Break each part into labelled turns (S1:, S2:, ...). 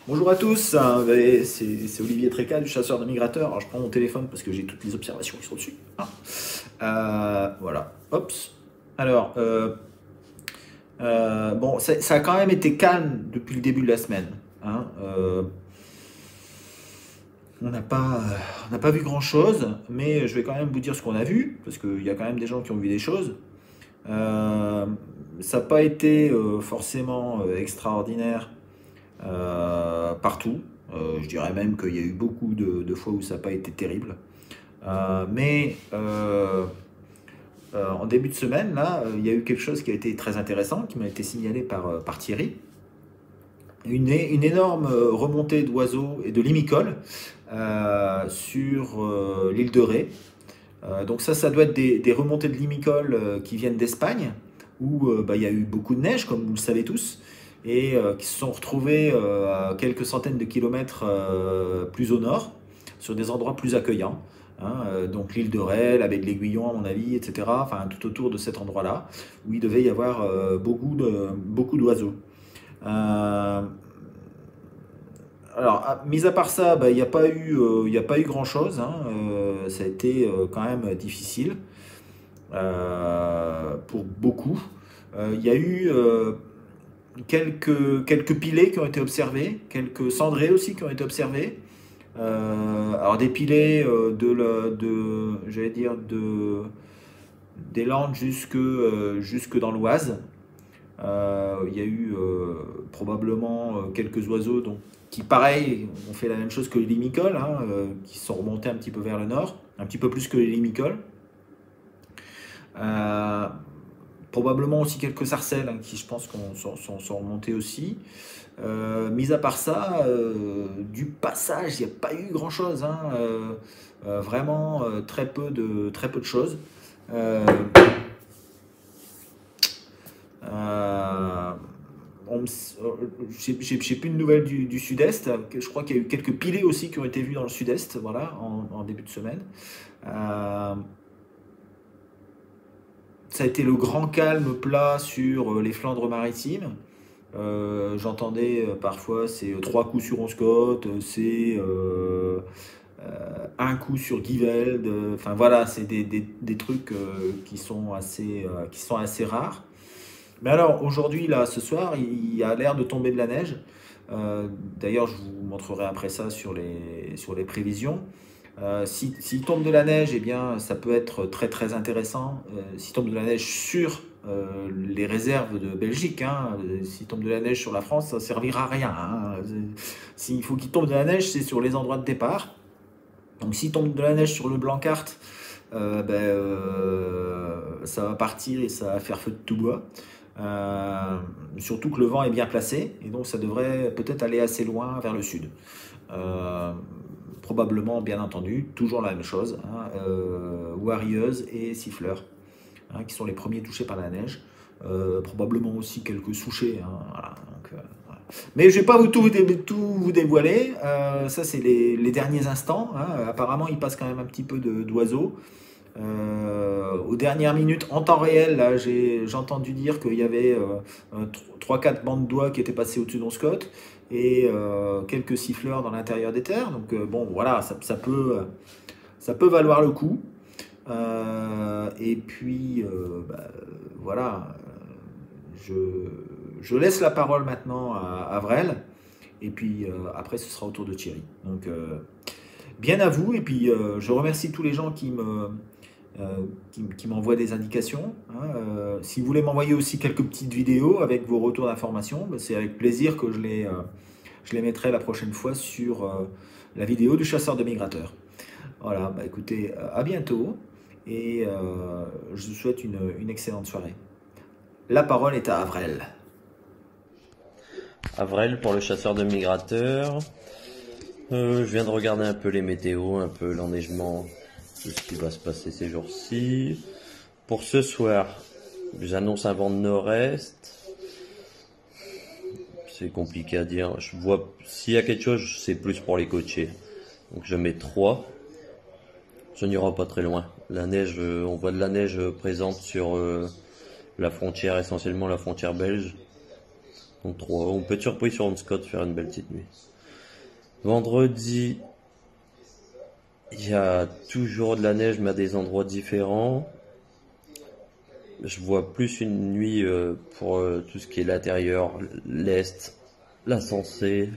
S1: Bonjour à tous, c'est Olivier Tréca du chasseur de migrateurs. Alors je prends mon téléphone parce que j'ai toutes les observations qui sont dessus. Voilà, hop. Alors, bon, ça a quand même été calme depuis le début de la semaine, hein. On n'a pas vu grand-chose, mais je vais quand même vous dire ce qu'on a vu, parce qu'il y a quand même des gens qui ont vu des choses. Euh, Ça n'a pas été forcément extraordinaire partout. Je dirais même qu'il y a eu beaucoup de fois où ça n'a pas été terrible. Mais en début de semaine, là, il y a eu quelque chose qui a été très intéressant, qui m'a été signalé par Thierry. Une énorme remontée d'oiseaux et de limicoles sur l'île de Ré. Donc ça doit être des remontées de limicoles qui viennent d'Espagne, où il y a eu beaucoup de neige, comme vous le savez tous, et qui se sont retrouvés à quelques centaines de kilomètres plus au nord, sur des endroits plus accueillants. Hein, donc l'île de Ré, la baie de l'Aiguillon à mon avis, etc. Enfin tout autour de cet endroit-là, où il devait y avoir beaucoup d'oiseaux. Euh, alors, mis à part ça, il n'y a pas eu grand-chose, hein. Ça a été quand même difficile pour beaucoup. Il y a eu quelques pilets qui ont été observés, quelques cendrés aussi qui ont été observés. Alors des pilets j'allais dire des Landes jusque dans l'Oise. Il y a eu probablement quelques oiseaux qui, pareil, ont fait la même chose que les limicoles, hein, qui sont remontés un petit peu vers le nord, un petit peu plus que les limicoles. Euh, Probablement aussi quelques sarcelles, hein, qui, je pense, sont remontés aussi. Mis à part ça, du passage, il n'y a pas eu grand-chose, hein, vraiment très peu de choses. Euh, Euh, j'ai plus de nouvelles du sud-est. Je crois qu'il y a eu quelques pilets aussi qui ont été vus dans le sud-est, voilà, en début de semaine. Euh, Ça a été le grand calme plat sur les Flandres-Maritimes. J'entendais parfois c'est 3 coups sur 11 côtes, c'est un coup sur Giveld. Enfin voilà, c'est des trucs qui sont assez rares. Mais alors, aujourd'hui, là, ce soir, il y a l'air de tomber de la neige. D'ailleurs, je vous montrerai après ça sur les prévisions. S'il tombe de la neige, eh bien, ça peut être très très intéressant. S'il tombe de la neige sur les réserves de Belgique, hein, s'il tombe de la neige sur la France, ça ne servira à rien, hein. S'il faut qu'il tombe de la neige, c'est sur les endroits de départ. Donc, s'il tombe de la neige sur le Blancart, ça va partir et ça va faire feu de tout bois. Euh, Surtout que le vent est bien placé et donc ça devrait peut-être aller assez loin vers le sud. Euh, Probablement, bien entendu, toujours la même chose, hein, Warrieuse et Siffleur, hein, qui sont les premiers touchés par la neige. Probablement aussi quelques souchets, hein, voilà, donc, voilà. Mais je ne vais pas tout vous dévoiler. Ça, c'est les derniers instants, hein. Apparemment, il passe quand même un petit peu d'oiseaux. Aux dernières minutes, en temps réel, là, j'ai entendu dire qu'il y avait 3-4 bandes d'oies qui étaient passées au-dessus d'On Scott et quelques siffleurs dans l'intérieur des terres. Donc bon, voilà, ça peut valoir le coup. Et puis, voilà, je, je laisse la parole maintenant à Avrel. Et puis après, ce sera au tour de Thierry. Donc, bien à vous. Et puis, je remercie tous les gens qui m'envoient des indications, hein. Si vous voulez m'envoyer aussi quelques petites vidéos avec vos retours d'informations, c'est avec plaisir que je les mettrai la prochaine fois sur la vidéo du chasseur de migrateurs. Voilà, écoutez, à bientôt et je vous souhaite une excellente soirée. La parole est à Avrel.
S2: Avrel pour le chasseur de migrateurs. Je viens de regarder un peu les météos, un peu l'enneigement, tout ce qui va se passer ces jours-ci. Pour ce soir, j'annonce un vent de nord-est. C'est compliqué à dire. Je vois s'il y a quelque chose, c'est plus pour les côtiers. Donc je mets 3. Ça n'ira pas très loin. La neige, on voit de la neige présente sur la frontière, essentiellement la frontière belge. Donc 3. On peut être surpris sur Scott faire une belle petite nuit. Vendredi, il y a toujours de la neige, mais à des endroits différents. Je vois plus une nuit pour tout ce qui est l'intérieur, l'est, la Sensée.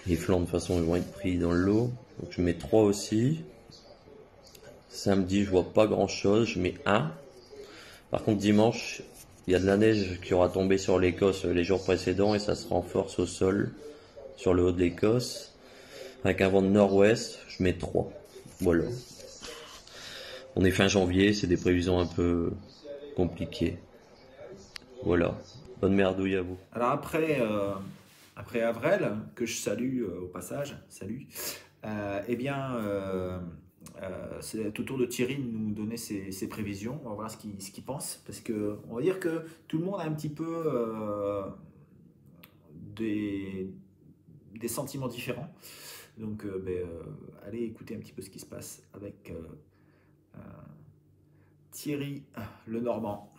S2: Les flancs, de toute façon, ils vont être pris dans le lot. Donc je mets 3 aussi. Samedi, je vois pas grand chose, je mets 1. Par contre, dimanche, il y a de la neige qui aura tombé sur l'Écosse les jours précédents et ça se renforce au sol sur le haut de l'Écosse. Avec un vent de nord-ouest, je mets 3. Voilà. On est fin janvier, c'est des prévisions un peu compliquées. Voilà. Bonne merdouille à vous.
S1: Alors après Avrel, que je salue au passage, salut, eh bien, c'est au tour de Thierry de nous donner ses prévisions. On va voir ce qu'il pense, parce que on va dire que tout le monde a un petit peu des, des sentiments différents. Donc, allez écouter un petit peu ce qui se passe avec euh, Thierry le Normand.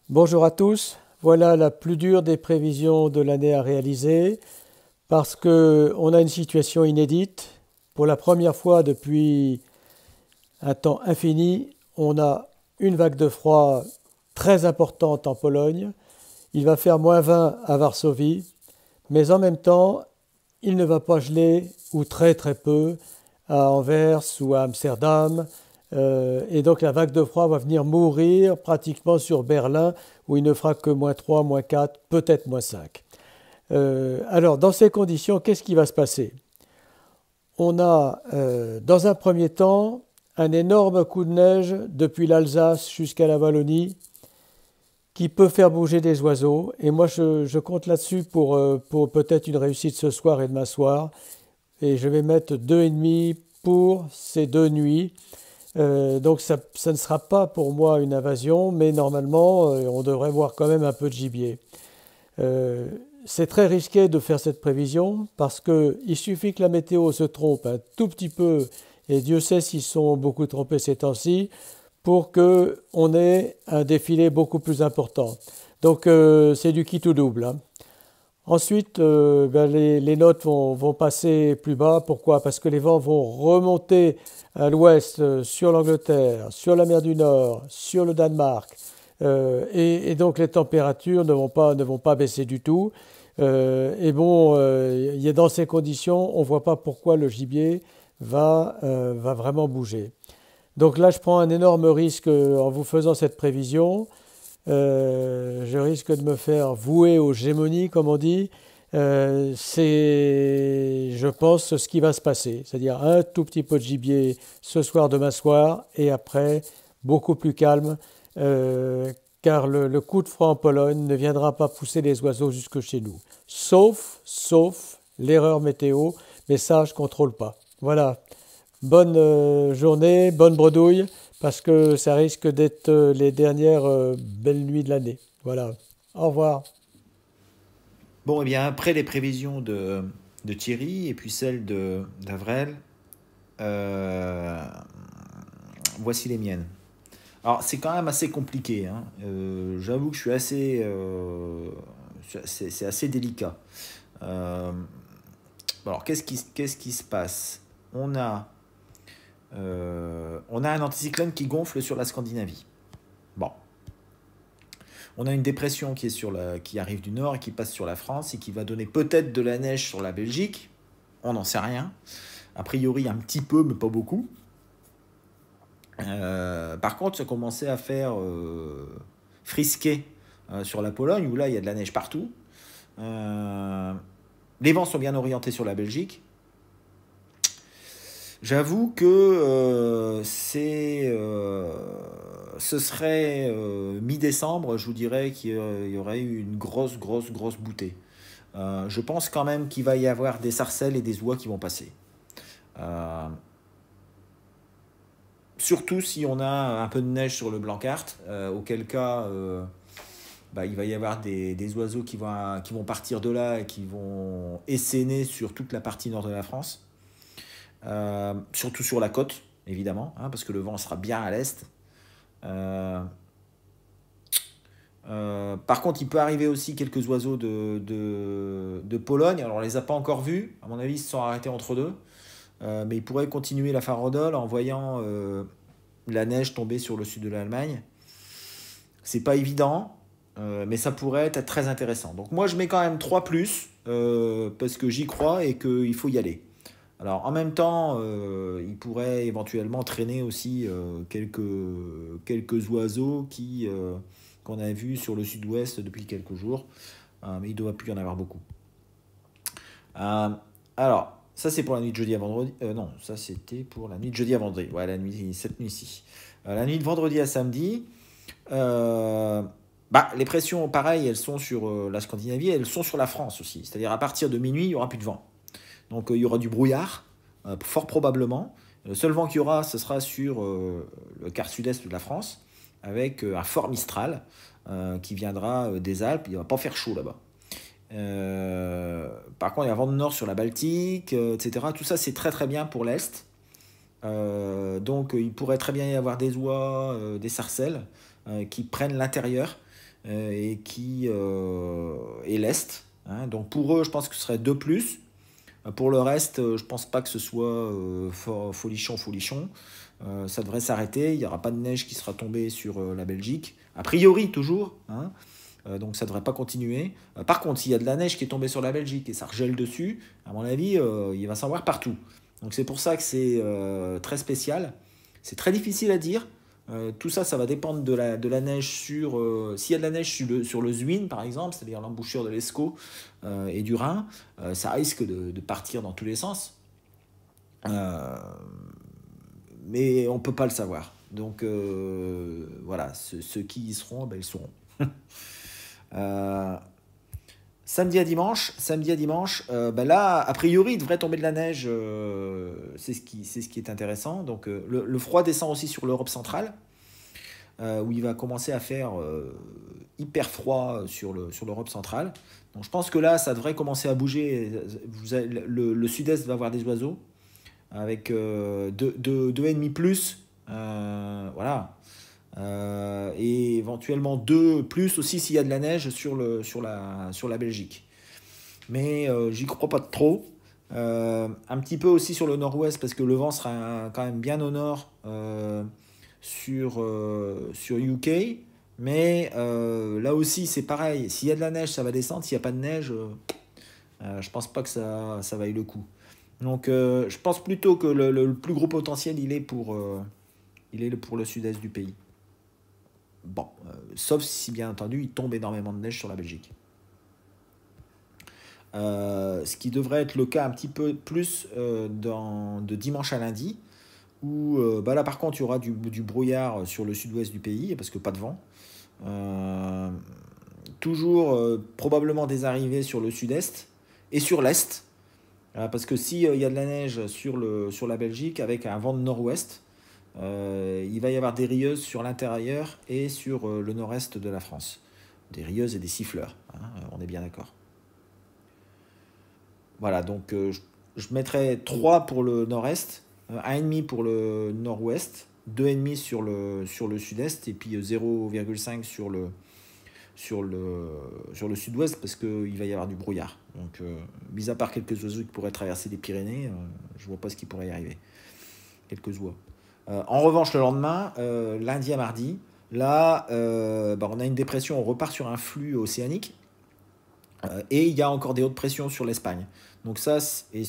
S3: Bonjour à tous. Voilà la plus dure des prévisions de l'année à réaliser parce qu'on a une situation inédite. Pour la première fois depuis un temps infini, on a une vague de froid très importante en Pologne. Il va faire -20 à Varsovie, mais en même temps, il ne va pas geler, ou très très peu, à Anvers ou à Amsterdam. Et donc la vague de froid va venir mourir pratiquement sur Berlin, où il ne fera que -3, -4, peut-être -5. Alors dans ces conditions, qu'est-ce qui va se passer? On a dans un premier temps un énorme coup de neige depuis l'Alsace jusqu'à la Wallonie qui peut faire bouger des oiseaux. Et moi je compte là-dessus pour peut-être une réussite ce soir et demain soir. Et je vais mettre 2,5 pour ces 2 nuits. Donc ça ne sera pas pour moi une invasion, mais normalement on devrait voir quand même un peu de gibier. C'est très risqué de faire cette prévision parce qu'il suffit que la météo se trompe un tout petit peu, et Dieu sait s'ils sont beaucoup trompés ces temps-ci, pour qu'on ait un défilé beaucoup plus important. Donc c'est du qui tout double, hein. Ensuite, les notes vont passer plus bas. Pourquoi? Parce que les vents vont remonter à l'ouest sur l'Angleterre, sur la mer du Nord, sur le Danemark. Et donc les températures ne vont pas baisser du tout. Et bon, dans ces conditions, on ne voit pas pourquoi le gibier va vraiment bouger. Donc là, je prends un énorme risque en vous faisant cette prévision. Je risque de me faire vouer aux gémonies, comme on dit. C'est, je pense, ce qui va se passer. C'est-à-dire un tout petit peu de gibier ce soir, demain soir, et après, beaucoup plus calme, car le coup de froid en Pologne ne viendra pas pousser les oiseaux jusque chez nous. Sauf l'erreur météo, mais ça, je ne contrôle pas. Voilà. Bonne journée, bonne bredouille, parce que ça risque d'être les dernières belles nuits de l'année. Voilà. Au revoir.
S1: Bon, eh bien, après les prévisions de Thierry et puis celles d'Avrel, euh, voici les miennes. Alors, c'est quand même assez compliqué, hein. J'avoue que je suis assez. C'est assez délicat. Euh, alors, qu'est-ce qui se passe? On a un anticyclone qui gonfle sur la Scandinavie. Bon. On a une dépression qui arrive du nord et qui passe sur la France et qui va donner peut-être de la neige sur la Belgique. On n'en sait rien. A priori, un petit peu, mais pas beaucoup. Par contre, ça commençait à faire frisquer sur la Pologne, où là, il y a de la neige partout. Les vents sont bien orientés sur la Belgique. J'avoue que ce serait mi-décembre, je vous dirais qu'il y aurait eu une grosse bouteille. Je pense quand même qu'il va y avoir des sarcelles et des oies qui vont passer. Euh, Surtout si on a un peu de neige sur le Blancart, auquel cas il va y avoir des oiseaux qui vont partir de là et qui vont essainer sur toute la partie nord de la France. Surtout sur la côte, évidemment, hein, parce que le vent sera bien à l'est. Par contre, il peut arriver aussi quelques oiseaux de Pologne. Alors, on ne les a pas encore vus. À mon avis, ils se sont arrêtés entre deux. Mais ils pourraient continuer la farandole en voyant la neige tomber sur le sud de l'Allemagne. C'est pas évident, mais ça pourrait être très intéressant. Donc moi, je mets quand même 3+, parce que j'y crois et qu'il faut y aller. Alors en même temps, il pourrait éventuellement traîner aussi quelques oiseaux qu'on a vus sur le sud-ouest depuis quelques jours, mais il ne doit plus y en avoir beaucoup. Alors, ça c'est pour la nuit de jeudi à vendredi. Non, ça c'était pour la nuit de jeudi à vendredi. Ouais, cette nuit-ci. La nuit de vendredi à samedi, les pressions, pareil, elles sont sur la Scandinavie, elles sont sur la France aussi. C'est-à-dire à partir de minuit, il n'y aura plus de vent. Donc il y aura du brouillard, fort probablement. Le seul vent qu'il y aura, ce sera sur le quart sud-est de la France, avec un fort Mistral qui viendra des Alpes. Il ne va pas faire chaud là-bas. Par contre, il y a un vent de nord sur la Baltique, etc. Tout ça, c'est très très bien pour l'Est. Donc il pourrait très bien y avoir des oies, des sarcelles qui prennent l'intérieur et l'Est. Hein. Donc pour eux, je pense que ce serait 2+. Pour le reste, je pense pas que ce soit folichon. Ça devrait s'arrêter. Il n'y aura pas de neige qui sera tombée sur la Belgique. A priori, toujours. Hein. Donc ça ne devrait pas continuer. Par contre, s'il y a de la neige qui est tombée sur la Belgique et ça regèle dessus, à mon avis, il va s'en voir partout. Donc c'est pour ça que c'est très spécial. C'est très difficile à dire. Tout ça, ça va dépendre de la neige sur... s'il y a de la neige sur le Zwin, par exemple, c'est-à-dire l'embouchure de l'Escaut et du Rhin, ça risque de partir dans tous les sens. Mais on ne peut pas le savoir. Donc voilà, ceux qui y seront, ils seront. Samedi à dimanche, là, a priori, il devrait tomber de la neige. C'est ce qui est intéressant. Donc, le froid descend aussi sur l'Europe centrale, où il va commencer à faire hyper froid sur l'Europe centrale. Donc, je pense que là, ça devrait commencer à bouger. Le sud-est va avoir des oiseaux, avec 2,5+. Voilà. Et éventuellement 2+ aussi s'il y a de la neige sur la Belgique. Mais j'y crois pas trop. Un petit peu aussi sur le nord-ouest parce que le vent sera quand même bien au nord sur UK. Mais là aussi c'est pareil. S'il y a de la neige, ça va descendre. S'il n'y a pas de neige, je pense pas que ça vaille le coup. Donc je pense plutôt que le plus gros potentiel il est pour le sud-est du pays. Bon, sauf si bien entendu il tombe énormément de neige sur la Belgique. Ce qui devrait être le cas un petit peu plus de dimanche à lundi, où là par contre il y aura du brouillard sur le sud-ouest du pays, parce que pas de vent. Toujours probablement des arrivées sur le sud-est et sur l'est, parce que s'il y a de la neige sur la Belgique avec un vent de nord-ouest, il va y avoir des rieuses sur l'intérieur et sur le nord-est de la France. Des rieuses et des siffleurs, hein, on est bien d'accord. Voilà, donc je mettrais 3 pour le nord-est, 1,5 pour le nord-ouest, 2,5 sur le sud-est, et puis 0,5 sur le sud-ouest, parce qu'il va y avoir du brouillard. Donc, mis à part quelques oiseaux qui pourraient traverser les Pyrénées, je ne vois pas ce qui pourrait y arriver. Quelques oies. En revanche, le lendemain, lundi à mardi, là, on a une dépression, on repart sur un flux océanique, et il y a encore des hautes pressions sur l'Espagne. Donc ça, c'est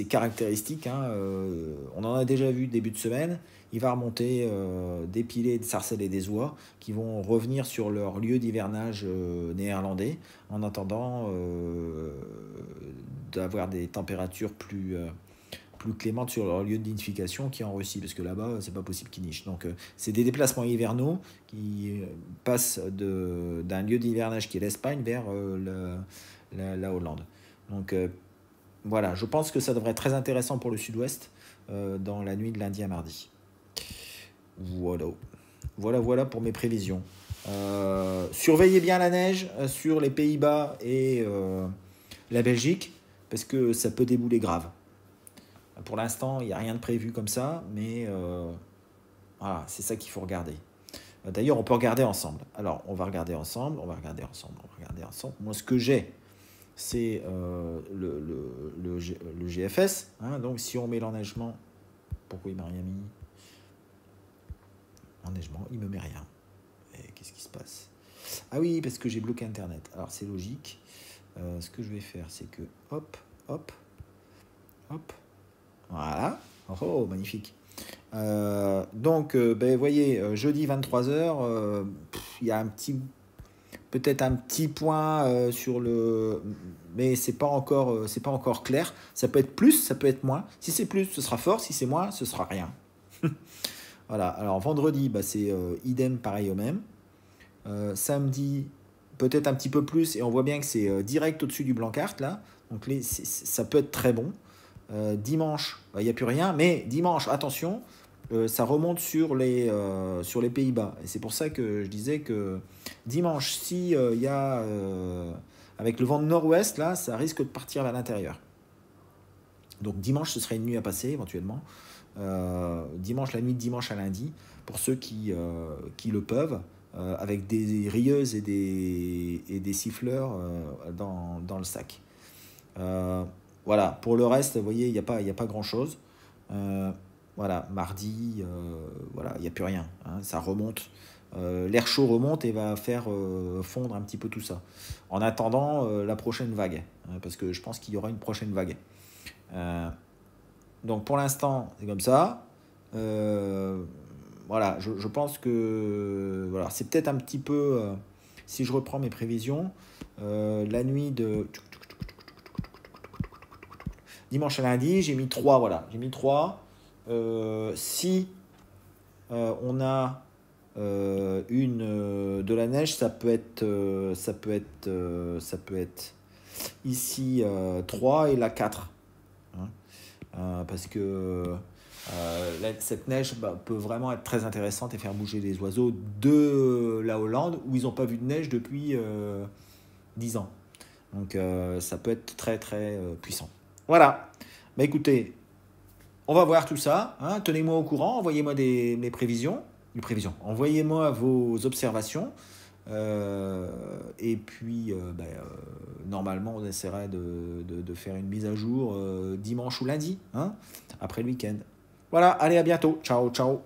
S1: caractéristique. Hein, on en a déjà vu début de semaine. Il va remonter des pilets, des sarcelles et des oies qui vont revenir sur leur lieu d'hivernage néerlandais, en attendant d'avoir des températures plus clémentes sur leur lieu de nidification, qui est en Russie, parce que là-bas c'est pas possible qu'ils nichent. Donc c'est des déplacements hivernaux qui passent d'un lieu d'hivernage qui est l'Espagne vers la Hollande. Donc voilà, je pense que ça devrait être très intéressant pour le sud-ouest dans la nuit de lundi à mardi. Voilà pour mes prévisions. Surveillez bien la neige sur les Pays-Bas et la Belgique, parce que ça peut débouler grave. Pour l'instant, il n'y a rien de prévu comme ça, mais voilà, c'est ça qu'il faut regarder. D'ailleurs, on peut regarder ensemble. Alors, on va regarder ensemble, on va regarder ensemble, on va regarder ensemble. Moi, ce que j'ai, c'est le GFS. Hein, donc, si on met l'enneigement, pourquoi il m'a rien mis? Enneigement, il me met rien. Et qu'est-ce qui se passe? Ah oui, parce que j'ai bloqué Internet. Alors, c'est logique. Ce que je vais faire, c'est que, hop, hop, hop, voilà. Oh, magnifique. Donc, vous voyez, jeudi 23h, il y a peut-être un petit point sur le... Mais c'est pas encore clair. Ça peut être plus, ça peut être moins. Si c'est plus, ce sera fort. Si c'est moins, ce sera rien. Voilà. Alors, vendredi, c'est idem, pareil au même. Samedi, peut-être un petit peu plus. Et on voit bien que c'est direct au-dessus du Blancart, là. Donc, ça peut être très bon. Dimanche, il n'y a plus rien. Mais dimanche, attention... ça remonte sur les Pays-Bas. Et c'est pour ça que je disais que dimanche, si il y a avec le vent de nord-ouest, là, ça risque de partir vers l'intérieur. Donc dimanche, ce serait une nuit à passer éventuellement. Dimanche, la nuit de dimanche à lundi, pour ceux qui le peuvent, avec des rieuses et des siffleurs dans le sac. Voilà, pour le reste, vous voyez, il n'y a pas grand-chose. Voilà, mardi, voilà, il n'y a plus rien. Hein, ça remonte. L'air chaud remonte et va faire fondre un petit peu tout ça. En attendant la prochaine vague, hein, parce que je pense qu'il y aura une prochaine vague. Donc pour l'instant, c'est comme ça. Voilà, je pense que voilà, c'est peut-être un petit peu, si je reprends mes prévisions, la nuit de dimanche à lundi, j'ai mis 3, voilà, j'ai mis 3. Si on a de la neige, ça peut être ici 3 et là 4. Hein, parce que cette neige peut vraiment être très intéressante et faire bouger les oiseaux de la Hollande où ils n'ont pas vu de neige depuis 10 ans. Donc ça peut être très très puissant. Voilà. Écoutez, on va voir tout ça. Hein. Tenez-moi au courant. Envoyez-moi mes prévisions. Envoyez-moi vos observations. Et puis, normalement, on essaiera de faire une mise à jour dimanche ou lundi, hein, après le week-end. Voilà, allez, à bientôt. Ciao, ciao.